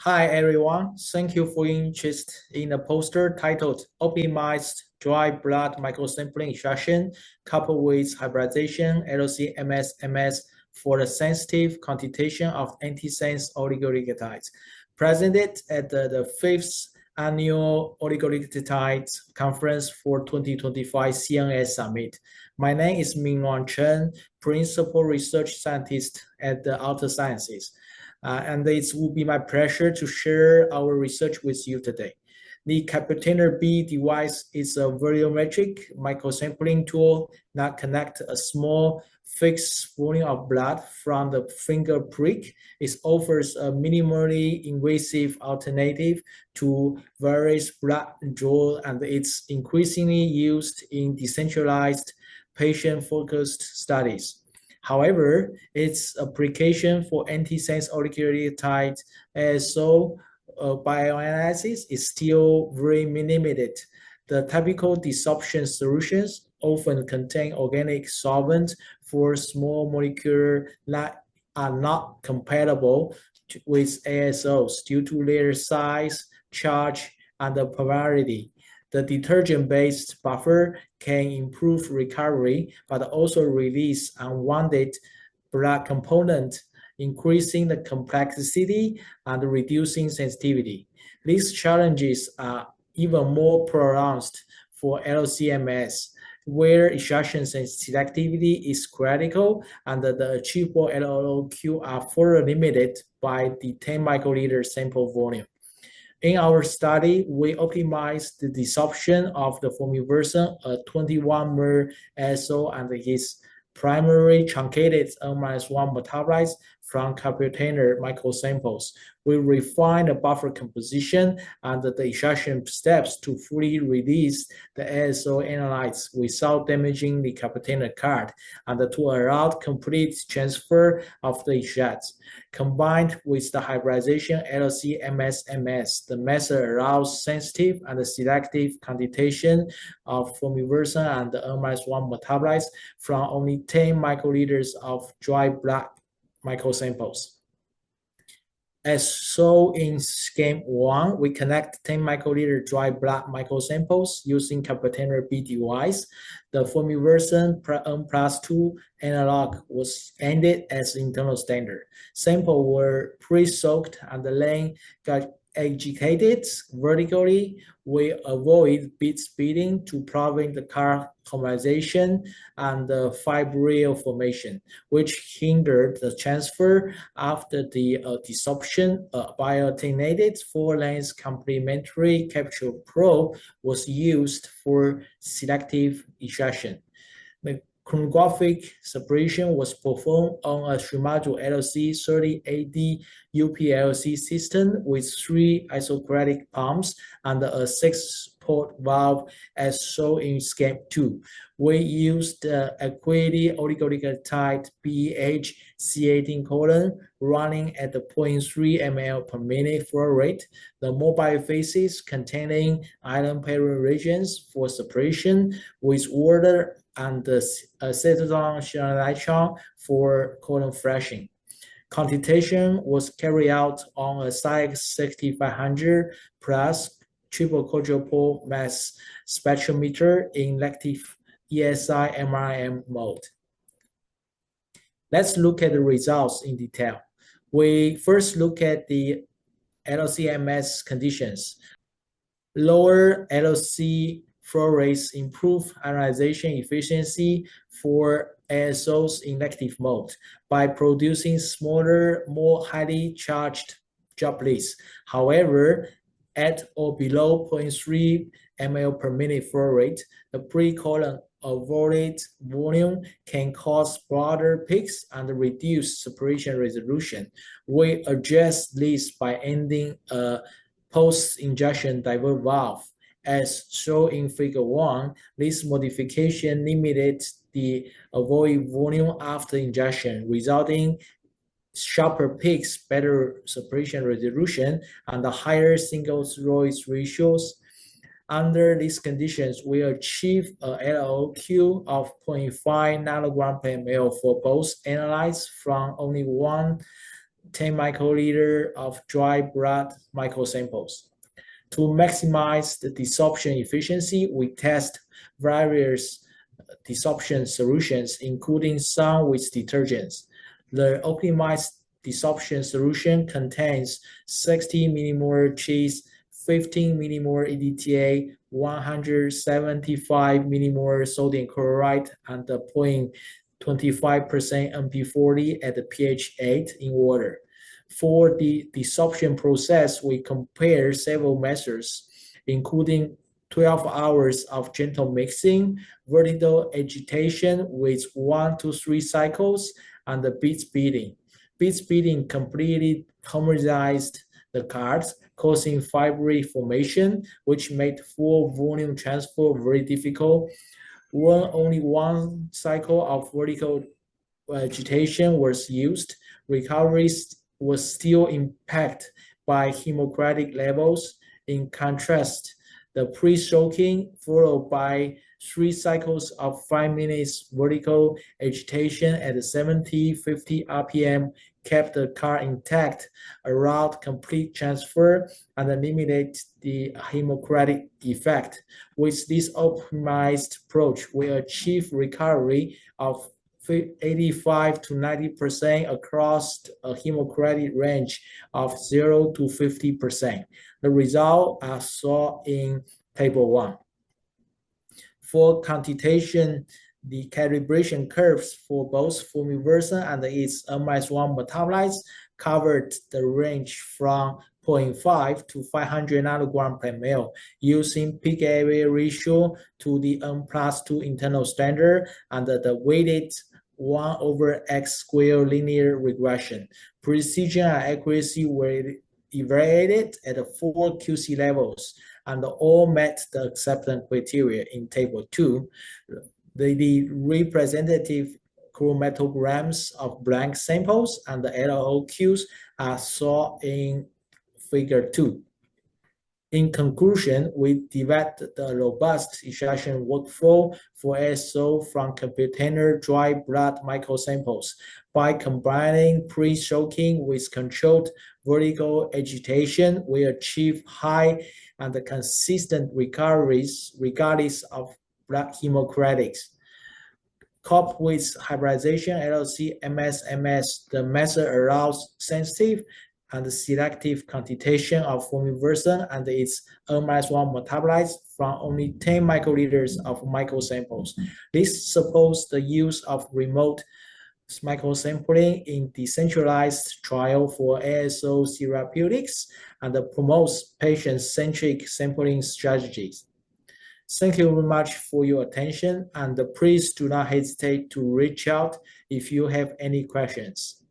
Hi everyone, thank you for your interest in the poster titled Optimized Dry Blood Microsampling Extraction coupled with Hybridization LC-MS for the sensitive quantitation of antisense oligonucleotides, presented at the 5th Annual Oligonucleotides Conference for 2025 CNS Summit. My name is Mingluan Chen, Principal Research Scientist at the Altasciences. And it will be my pleasure to share our research with you today. The Capitainer B device is a volumetric microsampling tool that connects a small fixed volume of blood from the finger prick. It offers a minimally invasive alternative to various blood draw, and it's increasingly used in decentralized patient-focused studies. However, its application for antisense oligonucleotides bioanalysis is still very limited. The typical desorption solutions often contain organic solvents for small molecules that are not compatible with ASOs due to their size, charge, and polarity. The detergent-based buffer can improve recovery, but also release unwanted blood component, increasing the complexity and reducing sensitivity. These challenges are even more pronounced for LC-MS, where extraction selectivity is critical and the achievable LLOQ are further limited by the 10 microliter sample volume. In our study, we optimized the desorption of the formiversion, a 21 mer ASO, and his primary truncated N-1 metabolites from Capitainer microsamples. We refined the buffer composition and the extraction steps to fully release the ASO analytes without damaging the Capitainer card and to allow complete transfer of the extracts. Combined with the hybridization LC-MS, the method allows sensitive and selective quantitation of formiversion and N-1 metabolites from only 10 microliters of dry blood microsamples. As shown in scheme 1, we connect 10 microliter dry blood microsamples using Capitainer B device. The formiversion N+2 analog was ended as internal standard. Samples were pre-soaked and then got agitated vertically. We avoid bit splitting to prevent the caramelization and the fibril formation, which hindered the transfer after the desorption. Bioalternated full-length complementary capsule probe was used for selective extraction. The chronographic separation was performed on a Shimano LC30AD UPLC system with 3 isocratic pumps and a 6-port valve as shown in scheme 2. We used the Acuity oligonucleotide BEH C18 colon running at the 0.3 ml per minute flow rate. The mobile phases containing iron pairing regions for separation with water and the acetylnitrile for colon flashing. Quantitation was carried out on a SIX 6500 plus triple quadruple mass spectrometer in active ESI MRM mode. Let's look at the results in detail. We first look at the LC-MS conditions. Lower LC flow rates improve ionization efficiency for ASOs in active mode by producing smaller, more highly charged droplets. However, at or below 0.3 ml per minute flow rate, the pre-colon avoided volume can cause broader peaks and reduce separation resolution. We address this by ending a post-injection divert valve. As shown in figure 1, this modification limited the avoid volume after injection, resulting sharper peaks, better separation resolution, and higher single-noise ratios. Under these conditions, we achieve a LLOQ of 0.5 nanogram per ml for both analytes from only 1 10 microliter of dry blood microsamples. To maximize the desorption efficiency, we test various desorption solutions, including some with detergents. The optimized desorption solution contains 60 millimolar cheese, 15 millimolar EDTA, 175 millimolar sodium chloride, and 0.25% MP40 at the pH 8 in water. For the desorption process, we compare several methods, including 12 hours of gentle mixing, vertical agitation with 1 to 3 cycles, and the bead beating. Bead beating completely homogenized the cards, causing fibril formation, which made full volume transfer very difficult. When only one cycle of vertical agitation was used, recovery was still impacted by hemocratic levels. In contrast, the pre-soaking followed by 3 cycles of 5 minutes vertical agitation at 70-50 RPM kept the car intact around complete transfer and eliminated the hemocratic effect. With this optimized approach, we achieve recovery of 85 to 90% across a hemocratic range of 0 to 50%. The results are shown in Table 1. For quantitation, the calibration curves for both formiversin and its N-1 metabolites covered the range from 0.5 to 500 nanogram per ml using peak area ratio to the N+2 internal standard and the weighted 1/x squared linear regression. Precision and accuracy were evaluated at 4 QC levels and all met the acceptance criteria in Table 2. The representative chromatograms of blank samples and the LOQs are shown in Figure 2. In conclusion, we developed the robust extraction workflow for ASO from computational dry blood microsamples. By combining pre-soaking with controlled vertical agitation, we achieve high and consistent recoveries regardless of blood hemocratics. Coupled with hybridization, LLC, MS, the method allows sensitive and selective quantitation of formiversin and its N-1 metabolites from only 10 microliters of microsamples. This supports the use of remote microsampling in decentralized trial for ASO therapeutics and promotes patient-centric sampling strategies. Thank you very much for your attention, and please do not hesitate to reach out if you have any questions.